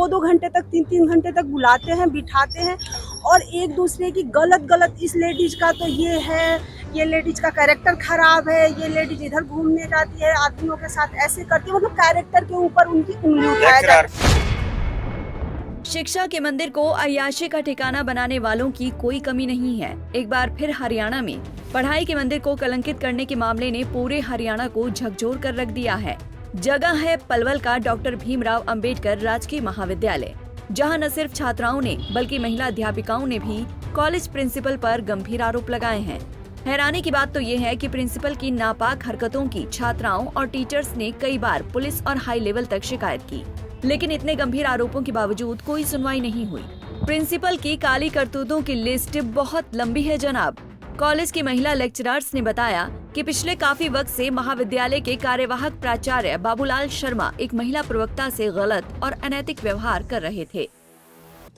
2-2 घंटे तक 3-3 घंटे तक बुलाते हैं, बिठाते हैं और एक दूसरे की गलत इस लेडीज का तो ये है, ये लेडीज का कैरेक्टर खराब है, ये लेडीज इधर घूमने जाती है, आदमियों के साथ ऐसे करती है, मतलब कैरेक्टर के ऊपर उनकी उंगली उठाया जाता है। शिक्षा के मंदिर को अय्याशी का ठिकाना बनाने वालों की कोई कमी नहीं है। एक बार फिर हरियाणा में पढ़ाई के मंदिर को कलंकित करने के मामले ने पूरे हरियाणा को झकझोर कर रख दिया है। जगह है पलवल का डॉक्टर भीमराव अंबेडकर राजकीय महाविद्यालय, जहां न सिर्फ छात्राओं ने बल्कि महिला अध्यापिकाओं ने भी कॉलेज प्रिंसिपल पर गंभीर आरोप लगाए हैं। हैरानी की बात तो ये है कि प्रिंसिपल की नापाक हरकतों की छात्राओं और टीचर्स ने कई बार पुलिस और हाई लेवल तक शिकायत की, लेकिन इतने गंभीर आरोपों के बावजूद कोई सुनवाई नहीं हुई। प्रिंसिपल की काली करतूतों की लिस्ट बहुत लंबी है जनाब। कॉलेज की महिला लेक्चरर्स ने बताया कि पिछले काफी वक्त से महाविद्यालय के कार्यवाहक प्राचार्य बाबूलाल शर्मा एक महिला प्रवक्ता से गलत और अनैतिक व्यवहार कर रहे थे।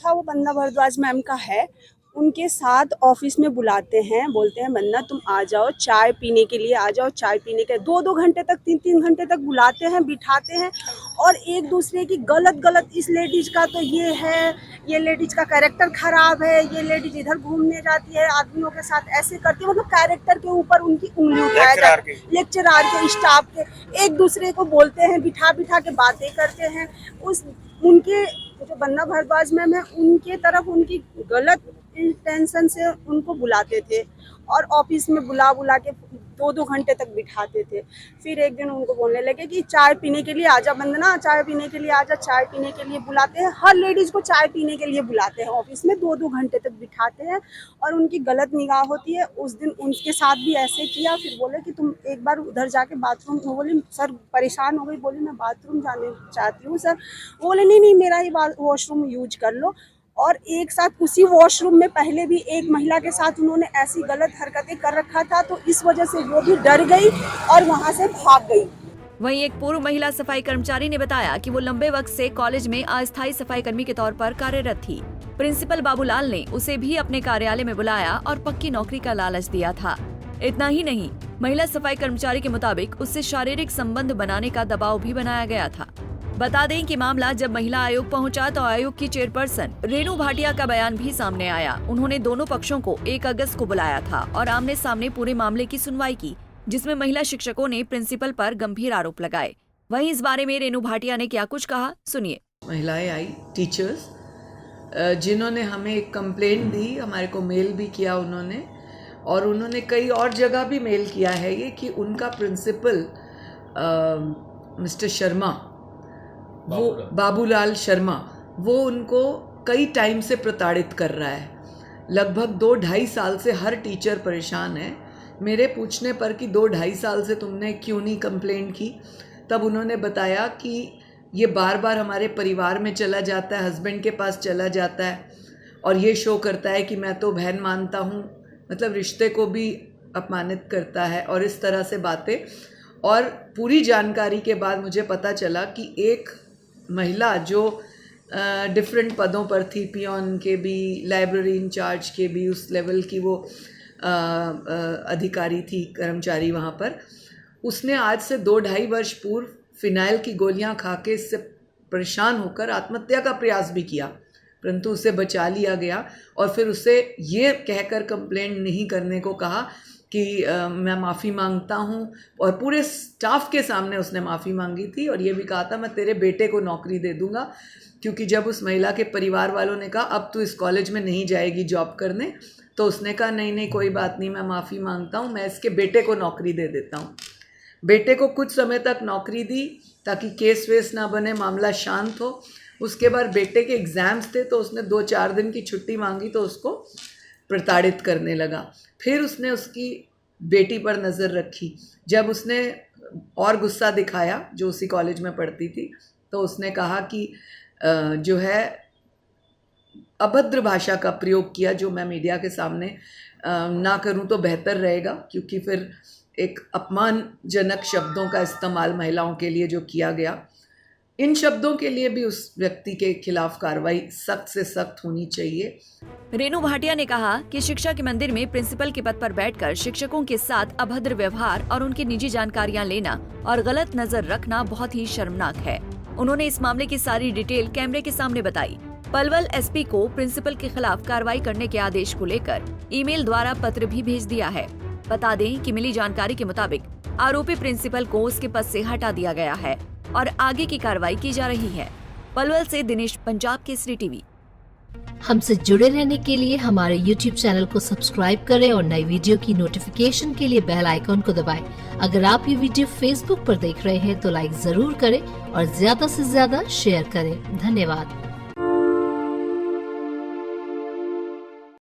वो बंदा भारद्वाज मैम का है, उनके साथ ऑफिस में बुलाते हैं, बोलते हैं बंदा तुम आ जाओ, चाय पीने के लिए आ जाओ, चाय पीने के 2-2 घंटे तक 3-3 घंटे तक बुलाते हैं, बिठाते हैं और एक दूसरे की गलत इस लेडीज का तो ये है, ये लेडीज का कैरेक्टर खराब है, ये लेडीज इधर घूमने जाती है, आदमियों के साथ ऐसे करती है, मतलब कैरेक्टर के ऊपर उनकी उंगली उठाया जाती है। लेक्चरार के, स्टाफ के, एक दूसरे को बोलते हैं, बिठा के बातें करते हैं। उनके जो बन्ना भारद्वाज मैम है, उनके तरफ उनकी गलत इंटेंशन से उनको बुलाते थे और ऑफिस में बुला के 2-2 घंटे तक बिठाते थे। फिर एक दिन उनको बोलने लगे कि चाय पीने के लिए आजा बंदना, चाय पीने के लिए आजा, चाय पीने के लिए बुलाते हैं। हर लेडीज को चाय पीने के लिए बुलाते हैं, ऑफिस में 2-2 घंटे तक बिठाते हैं और उनकी गलत निगाह होती है। उस दिन उनके साथ भी ऐसे किया। फिर बोले कि तुम एक बार उधर जाके बाथरूम, वो बोली सर परेशान हो गई, बोली मैं बाथरूम जाने चाहती हूँ सर। वो बोले नहीं मेरा ही वॉशरूम यूज कर लो। और एक साथ उसी वॉशरूम में पहले भी एक महिला के साथ उन्होंने ऐसी गलत हरकतें कर रखा था, तो इस वजह से वो भी डर गई और वहां से भाग गई। वहीं एक पूर्व महिला सफाई कर्मचारी ने बताया कि वो लंबे वक्त से कॉलेज में अस्थायी सफाई कर्मी के तौर पर कार्यरत थी। प्रिंसिपल बाबूलाल ने उसे भी अपने कार्यालय में बुलाया और पक्की नौकरी का लालच दिया था। इतना ही नहीं, महिला सफाई कर्मचारी के मुताबिक उससे शारीरिक संबंध बनाने का दबाव भी बनाया गया था। बता दें कि मामला जब महिला आयोग पहुंचा तो आयोग की चेयरपर्सन रेणु भाटिया का बयान भी सामने आया। उन्होंने दोनों पक्षों को 1 अगस्त को बुलाया था और आमने सामने पूरे मामले की सुनवाई की, जिसमें महिला शिक्षकों ने प्रिंसिपल पर गंभीर आरोप लगाए। वहीं इस बारे में रेणु भाटिया ने क्या कुछ कहा, सुनिए। महिलाएं आई, टीचर्स, जिन्होंने हमें एक कंप्लेंट दी, हमारे को मेल भी किया उन्होंने, और उन्होंने कई और जगह भी मेल किया है ये कि उनका प्रिंसिपल मिस्टर शर्मा, वो बाबूलाल शर्मा, वो उनको कई टाइम से प्रताड़ित कर रहा है। लगभग 2-2.5 साल से हर टीचर परेशान है। मेरे पूछने पर कि 2-2.5 साल से तुमने क्यों नहीं कंप्लेंट की, तब उन्होंने बताया कि ये बार बार हमारे परिवार में चला जाता है, हस्बैंड के पास चला जाता है और ये शो करता है कि मैं तो बहन मानता हूँ, मतलब रिश्ते को भी अपमानित करता है और इस तरह से बातें। और पूरी जानकारी के बाद मुझे पता चला कि एक महिला जो डिफरेंट पदों पर थी, पियोन के भी, लाइब्रेरी इंचार्ज के भी, उस लेवल की वो अधिकारी थी, कर्मचारी वहाँ पर, उसने आज से 2-2.5 वर्ष पूर्व फिनाइल की गोलियां खा के इससे परेशान होकर आत्महत्या का प्रयास भी किया, परंतु उसे बचा लिया गया। और फिर उसे ये कहकर कंप्लेंट नहीं करने को कहा कि मैं माफ़ी मांगता हूँ, और पूरे स्टाफ के सामने उसने माफ़ी मांगी थी और ये भी कहा था मैं तेरे बेटे को नौकरी दे दूँगा, क्योंकि जब उस महिला के परिवार वालों ने कहा अब तू इस कॉलेज में नहीं जाएगी जॉब करने, तो उसने कहा नहीं कोई बात नहीं, मैं माफ़ी मांगता हूँ, मैं इसके बेटे को नौकरी दे देता हूँ। बेटे को कुछ समय तक नौकरी दी ताकि केस वेस ना बने, मामला शांत हो। उसके बाद बेटे के एग्ज़ाम्स थे तो उसने 2-4 दिन की छुट्टी मांगी तो उसको प्रताड़ित करने लगा। फिर उसने उसकी बेटी पर नज़र रखी। जब उसने और गुस्सा दिखाया, जो उसी कॉलेज में पढ़ती थी, तो उसने कहा कि जो है अभद्र भाषा का प्रयोग किया, जो मैं मीडिया के सामने ना करूं तो बेहतर रहेगा, क्योंकि फिर एक अपमानजनक शब्दों का इस्तेमाल महिलाओं के लिए जो किया गया, इन शब्दों के लिए भी उस व्यक्ति के खिलाफ कार्रवाई सख्त से सख्त होनी चाहिए। रेणु भाटिया ने कहा कि शिक्षा के मंदिर में प्रिंसिपल के पद पर बैठकर शिक्षकों के साथ अभद्र व्यवहार और उनकी निजी जानकारियां लेना और गलत नजर रखना बहुत ही शर्मनाक है। उन्होंने इस मामले की सारी डिटेल कैमरे के सामने बताई। पलवल एसपी को प्रिंसिपल के खिलाफ कार्रवाई करने के आदेश को लेकर ईमेल द्वारा पत्र भी भेज दिया है। बता दें कि मिली जानकारी के मुताबिक आरोपी प्रिंसिपल को उसके पद से हटा दिया गया है और आगे की कार्रवाई की जा रही है। पलवल से दिनेश, पंजाब केसरी टीवी। हमसे जुड़े रहने के लिए हमारे YouTube चैनल को सब्सक्राइब करें और नई वीडियो की नोटिफिकेशन के लिए बेल आइकॉन को दबाएं। अगर आप ये वीडियो Facebook पर देख रहे हैं तो लाइक जरूर करें और ज्यादा से ज्यादा शेयर करें। धन्यवाद।